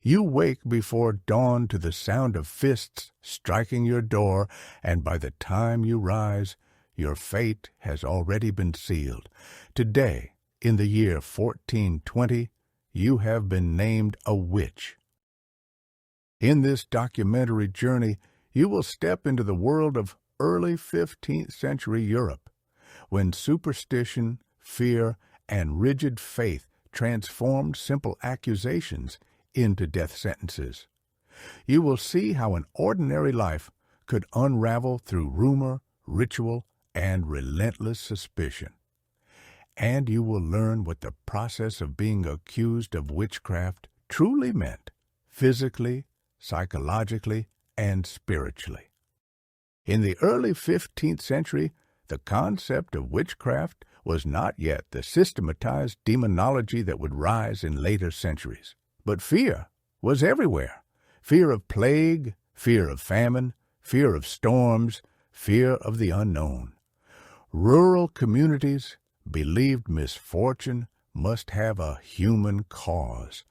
You wake before dawn to the sound of fists striking your door, and by the time you rise, your fate has already been sealed. Today, in the year 1420, you have been named a witch. In this documentary journey, you will step into the world of early 15th century Europe, when superstition, fear, and rigid faith transformed simple accusations into death sentences. You will see how an ordinary life could unravel through rumor, ritual, and relentless suspicion. And you will learn what the process of being accused of witchcraft truly meant, physically, psychologically, and spiritually. In the early 15th century, the concept of witchcraft was not yet the systematized demonology that would rise in later centuries. But fear was everywhere. Fear of plague, fear of famine, fear of storms, fear of the unknown. Rural communities believed misfortune must have a human cause,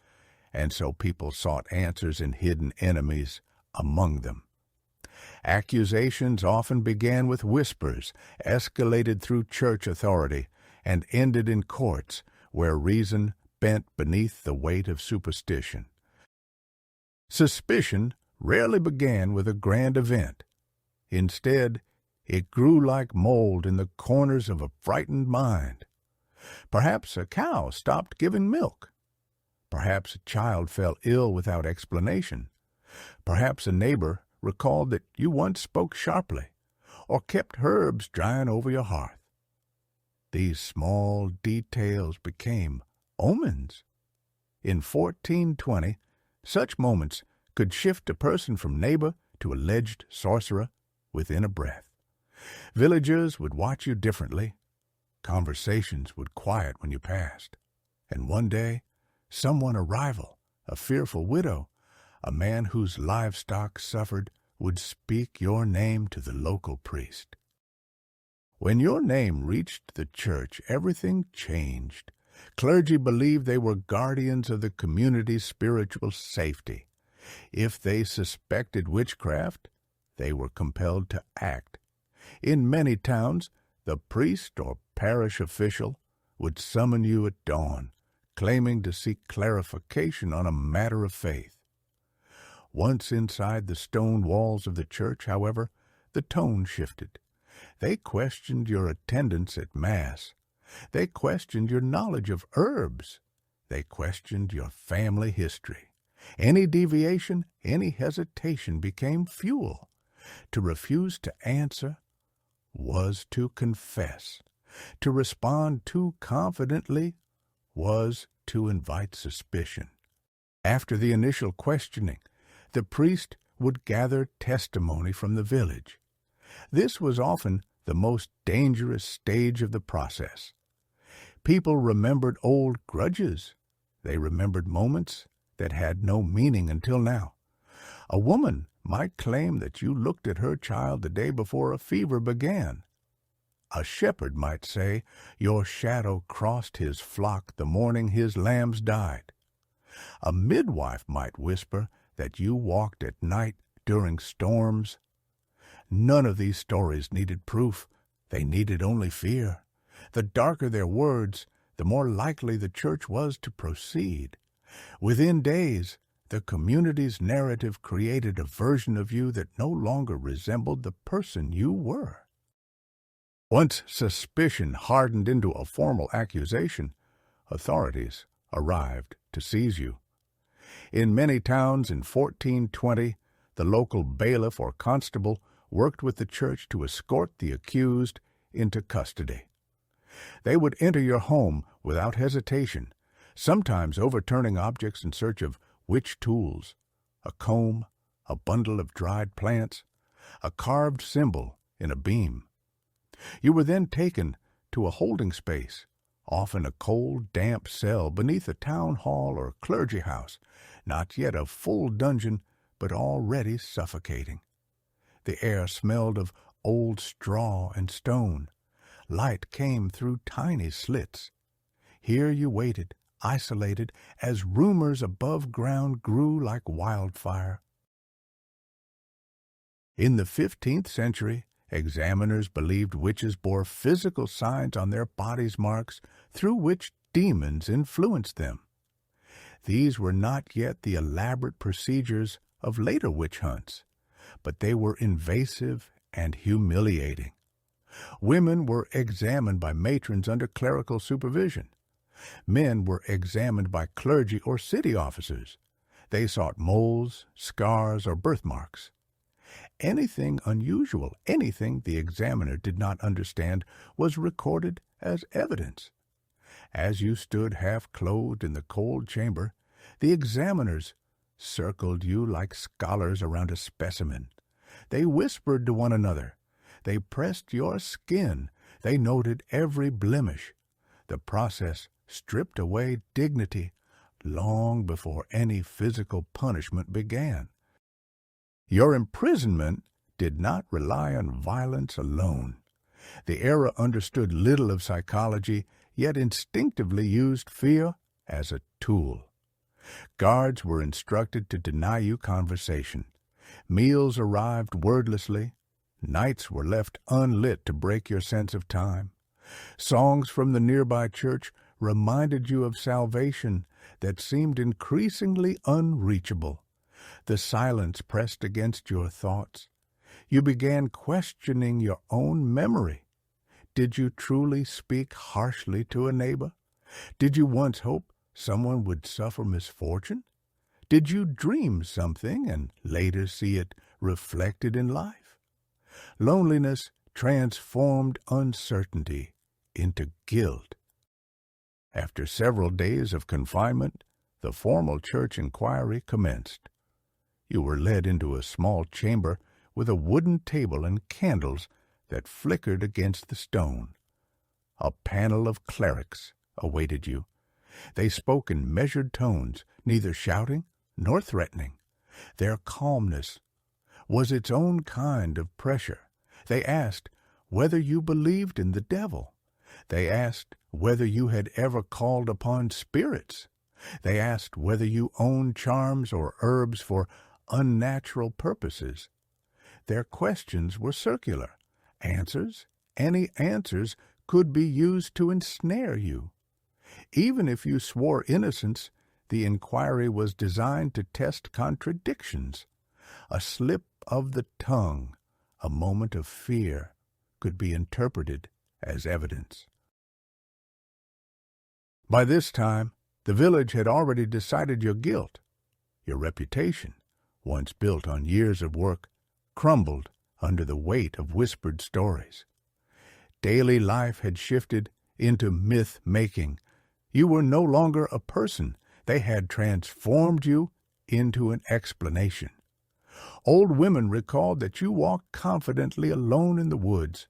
and so people sought answers in hidden enemies among them. Accusations often began with whispers, escalated through church authority, and ended in courts where reason bent beneath the weight of superstition. Suspicion rarely began with a grand event. Instead, it grew like mold in the corners of a frightened mind. Perhaps a cow stopped giving milk. Perhaps a child fell ill without explanation. Perhaps a neighbor recalled that you once spoke sharply, or kept herbs drying over your hearth. These small details became omens. In 1420, such moments could shift a person from neighbor to alleged sorcerer within a breath. Villagers would watch you differently. Conversations would quiet when you passed. And one day, someone arrival, a fearful widow, a man whose livestock suffered, would speak your name to the local priest. When your name reached the church, everything changed. Clergy believed they were guardians of the community's spiritual safety. If they suspected witchcraft, they were compelled to act. In many towns, the priest or parish official would summon you at dawn, claiming to seek clarification on a matter of faith. Once inside the stone walls of the church, however, the tone shifted. They questioned your attendance at Mass. They questioned your knowledge of herbs. They questioned your family history. Any deviation, any hesitation became fuel. To refuse to answer was to confess. To respond too confidently was to invite suspicion. After the initial questioning, the priest would gather testimony from the village. This was often the most dangerous stage of the process. People remembered old grudges. They remembered moments that had no meaning until now. A woman might claim that you looked at her child the day before a fever began. A shepherd might say your shadow crossed his flock the morning his lambs died. A midwife might whisper that you walked at night during storms. None of these stories needed proof. They needed only fear. The darker their words, the more likely the church was to proceed. Within days, the community's narrative created a version of you that no longer resembled the person you were. Once suspicion hardened into a formal accusation, authorities arrived to seize you. In many towns in 1420, the local bailiff or constable worked with the church to escort the accused into custody. They would enter your home without hesitation, sometimes overturning objects in search of witch tools, a comb, a bundle of dried plants, a carved symbol in a beam. You were then taken to a holding space, often a cold, damp cell beneath a town hall or clergy house, not yet a full dungeon, but already suffocating. The air smelled of old straw and stone. Light came through tiny slits. Here you waited, isolated as rumors above ground grew like wildfire. In the 15th century, examiners believed witches bore physical signs on their bodies' marks through which demons influenced them. These were not yet the elaborate procedures of later witch hunts, but they were invasive and humiliating. Women were examined by matrons under clerical supervision. Men were examined by clergy or city officers. They sought moles, scars, or birthmarks. Anything unusual, anything the examiner did not understand, was recorded as evidence. As you stood half-clothed in the cold chamber, the examiners circled you like scholars around a specimen. They whispered to one another. They pressed your skin. They noted every blemish. The process stripped away dignity long before any physical punishment began. Your imprisonment did not rely on violence alone. The era understood little of psychology, yet instinctively used fear as a tool. Guards were instructed to deny you conversation. Meals arrived wordlessly. Nights were left unlit to break your sense of time. Songs from the nearby church reminded you of salvation that seemed increasingly unreachable. The silence pressed against your thoughts. You began questioning your own memory. Did you truly speak harshly to a neighbor? Did you once hope someone would suffer misfortune? Did you dream something and later see it reflected in life? Loneliness transformed uncertainty into guilt. After several days of confinement, the formal church inquiry commenced. You were led into a small chamber with a wooden table and candles that flickered against the stone. A panel of clerics awaited you. They spoke in measured tones, neither shouting nor threatening. Their calmness was its own kind of pressure. They asked whether you believed in the devil. They asked whether you had ever called upon spirits. They asked whether you owned charms or herbs for unnatural purposes. Their questions were circular. Any answers could be used to ensnare you. Even if you swore innocence, the inquiry was designed to test contradictions. A slip of the tongue, a moment of fear, could be interpreted as evidence. By this time, the village had already decided your guilt. Your reputation, once built on years of work, crumbled under the weight of whispered stories. Daily life had shifted into myth-making. You were no longer a person. They had transformed you into an explanation. Old women recalled that you walked confidently alone in the woods.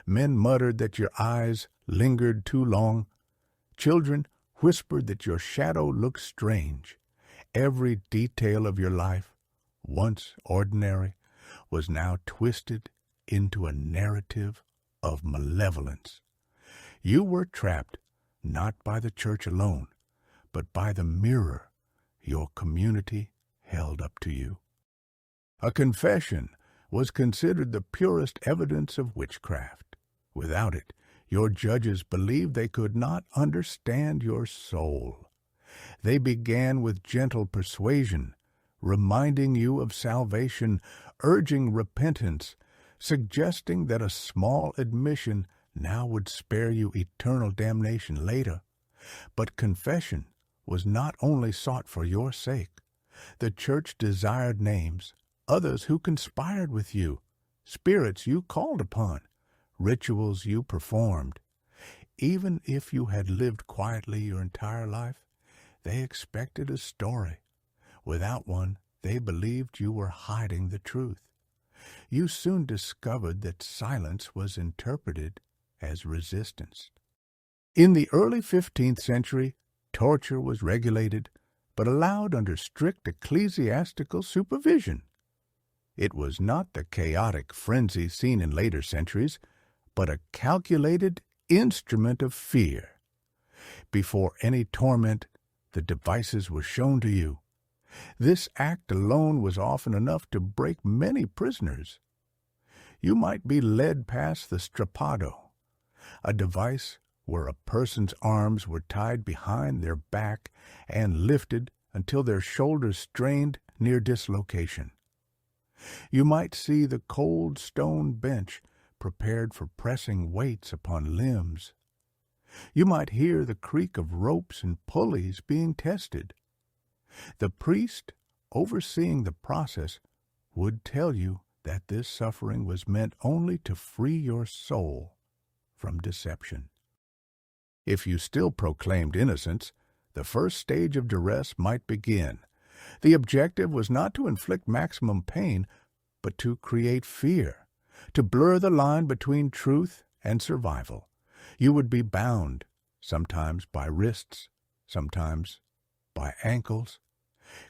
Men muttered that your eyes lingered too long. Children whispered that your shadow looked strange. Every detail of your life, once ordinary, was now twisted into a narrative of malevolence. You were trapped not by the church alone, but by the mirror your community held up to you. A confession was considered the purest evidence of witchcraft. Without it, your judges believed they could not understand your soul. They began with gentle persuasion, reminding you of salvation, urging repentance, suggesting that a small admission now would spare you eternal damnation later. But confession was not only sought for your sake. The church desired names, others who conspired with you, spirits you called upon, rituals you performed. Even if you had lived quietly your entire life, they expected a story. Without one, they believed you were hiding the truth. You soon discovered that silence was interpreted as resistance. In the early 15th century, torture was regulated, but allowed under strict ecclesiastical supervision. It was not the chaotic frenzy seen in later centuries, but a calculated instrument of fear. Before any torment, the devices were shown to you. This act alone was often enough to break many prisoners. You might be led past the strappado, a device where a person's arms were tied behind their back and lifted until their shoulders strained near dislocation. You might see the cold stone bench prepared for pressing weights upon limbs. You might hear the creak of ropes and pulleys being tested. The priest overseeing the process would tell you that this suffering was meant only to free your soul from deception. If you still proclaimed innocence, the first stage of duress might begin. The objective was not to inflict maximum pain, but to create fear, to blur the line between truth and survival. You would be bound, sometimes by wrists, sometimes by ankles.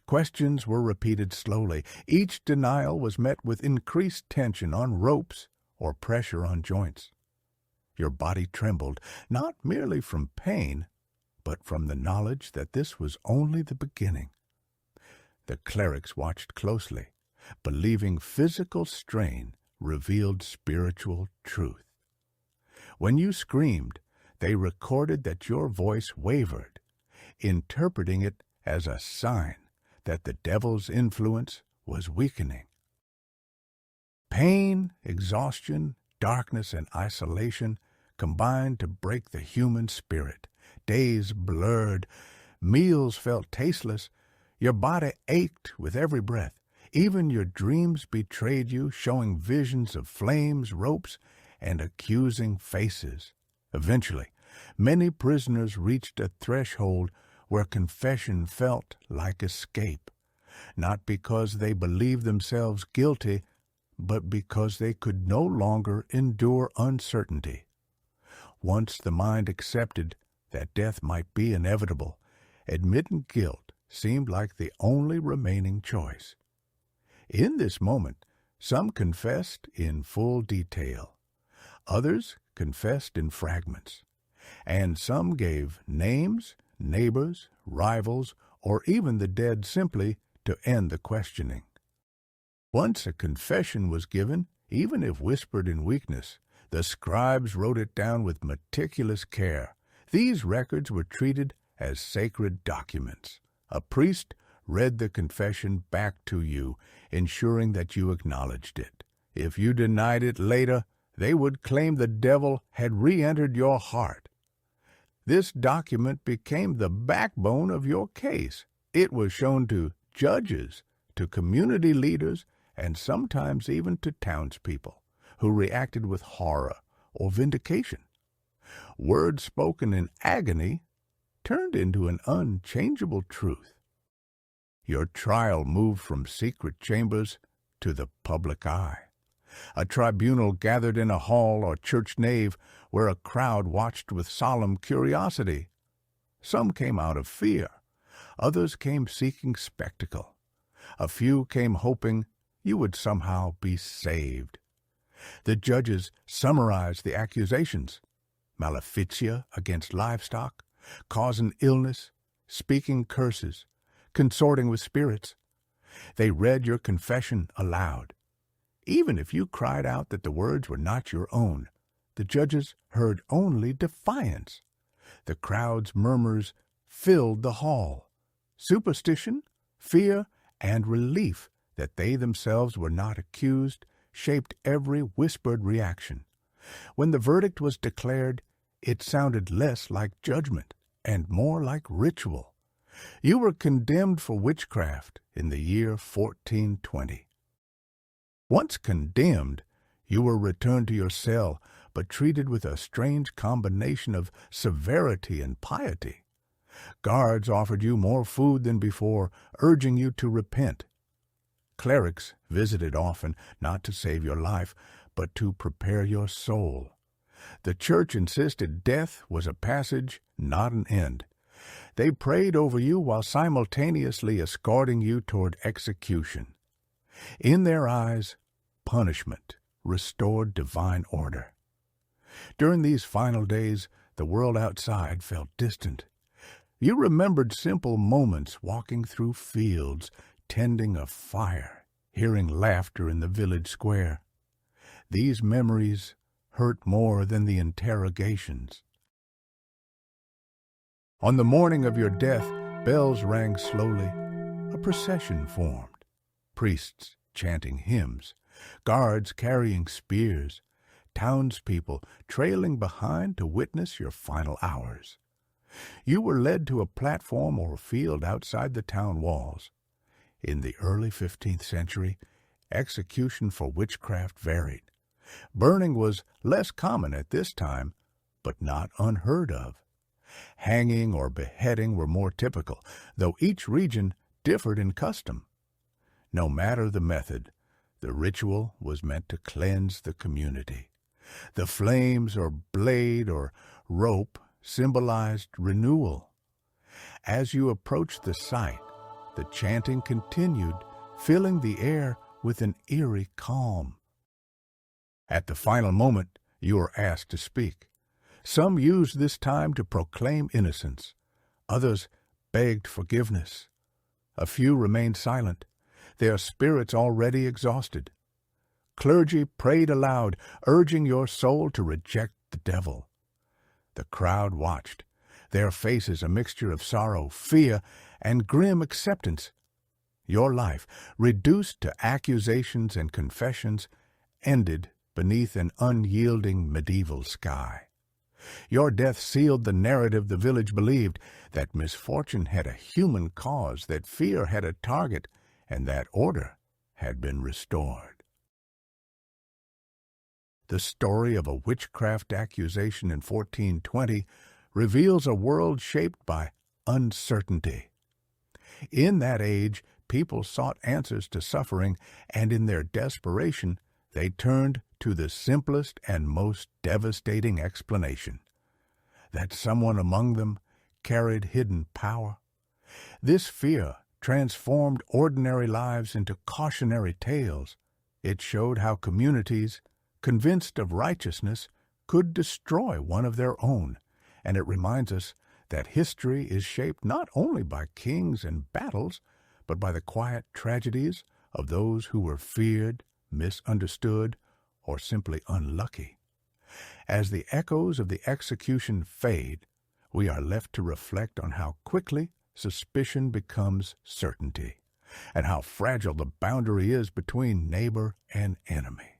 Questions were repeated slowly. Each denial was met with increased tension on ropes or pressure on joints. Your body trembled, not merely from pain, but from the knowledge that this was only the beginning. The clerics watched closely, believing physical strain revealed spiritual truth. When you screamed, they recorded that your voice wavered, interpreting it as a sign that the devil's influence was weakening. Pain, exhaustion, darkness, and isolation combined to break the human spirit. Days blurred, meals felt tasteless, your body ached with every breath. Even your dreams betrayed you, showing visions of flames, ropes, and accusing faces. Eventually, many prisoners reached a threshold where confession felt like escape, not because they believed themselves guilty, but because they could no longer endure uncertainty. Once the mind accepted that death might be inevitable, admitting guilt seemed like the only remaining choice. In this moment, some confessed in full detail, others confessed in fragments, and some gave names, neighbors, rivals, or even the dead simply to end the questioning. Once a confession was given, even if whispered in weakness, the scribes wrote it down with meticulous care. These records were treated as sacred documents. A priest read the confession back to you, ensuring that you acknowledged it. If you denied it later, they would claim the devil had re-entered your heart. This document became the backbone of your case. It was shown to judges, to community leaders, and sometimes even to townspeople, who reacted with horror or vindication. Words spoken in agony turned into an unchangeable truth. Your trial moved from secret chambers to the public eye. A tribunal gathered in a hall or church nave where a crowd watched with solemn curiosity. Some came out of fear. Others came seeking spectacle. A few came hoping you would somehow be saved. The judges summarized the accusations: maleficia against livestock, causing illness, speaking curses, consorting with spirits. They read your confession aloud. Even if you cried out that the words were not your own, the judges heard only defiance. The crowd's murmurs filled the hall. Superstition, fear, and relief that they themselves were not accused shaped every whispered reaction. When the verdict was declared, it sounded less like judgment and more like ritual. You were condemned for witchcraft in the year 1420. Once condemned, you were returned to your cell, but treated with a strange combination of severity and piety. Guards offered you more food than before, urging you to repent. Clerics visited often, not to save your life, but to prepare your soul. The church insisted death was a passage, not an end. They prayed over you while simultaneously escorting you toward execution. In their eyes, punishment restored divine order. During these final days, The world outside felt distant. You remembered simple moments walking through fields, tending a fire, hearing laughter in the village square. These memories hurt more than the interrogations. On the morning of your death, bells rang slowly. A procession formed. Priests chanting hymns, guards carrying spears, townspeople trailing behind to witness your final hours. You were led to a platform or field outside the town walls. In the early 15th century, execution for witchcraft varied. Burning was less common at this time, but not unheard of. Hanging or beheading were more typical, though each region differed in custom. No matter the method, the ritual was meant to cleanse the community. The flames or blade or rope symbolized renewal. As you approached the site, the chanting continued, filling the air with an eerie calm. At the final moment, you were asked to speak. Some used this time to proclaim innocence. Others begged forgiveness. A few remained silent, their spirits already exhausted. Clergy prayed aloud, urging your soul to reject the devil. The crowd watched, their faces a mixture of sorrow, fear, and grim acceptance. Your life, reduced to accusations and confessions, ended beneath an unyielding medieval sky. Your death sealed the narrative the village believed, that misfortune had a human cause, that fear had a target, and that order had been restored. The story of a witchcraft accusation in 1420 reveals a world shaped by uncertainty. In that age, people sought answers to suffering, and in their desperation, they turned to the simplest and most devastating explanation, that someone among them carried hidden power. This fear transformed ordinary lives into cautionary tales. It showed how communities, convinced of righteousness, could destroy one of their own, and it reminds us that history is shaped not only by kings and battles, but by the quiet tragedies of those who were feared, misunderstood, or simply unlucky. As the echoes of the execution fade, we are left to reflect on how quickly suspicion becomes certainty, and how fragile the boundary is between neighbor and enemy.